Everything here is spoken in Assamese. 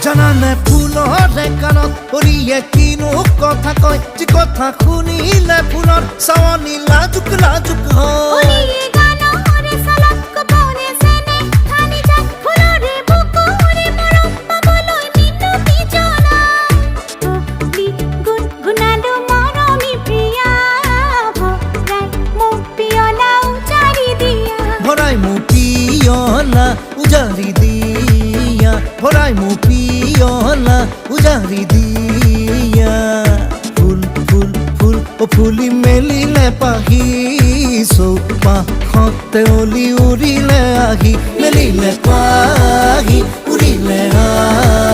জানানে ফুলৰে কাণত পৰিয়ে কিনো কথা কয় যি কথা শুনিলে ফুলৰ চাৱনি লাজুক লাজুক হয় ভৰাই মোৰ পিয়লা উজাৰি দিয়া ভৰাই মোৰ পিয়লা উজাৰি দিয়া ফুল ফুল ফুল ফুলি মেলিলে পাহি চৌপাশতে অলি উৰিলে আহি মেলিলে পাহি উৰিলে আহি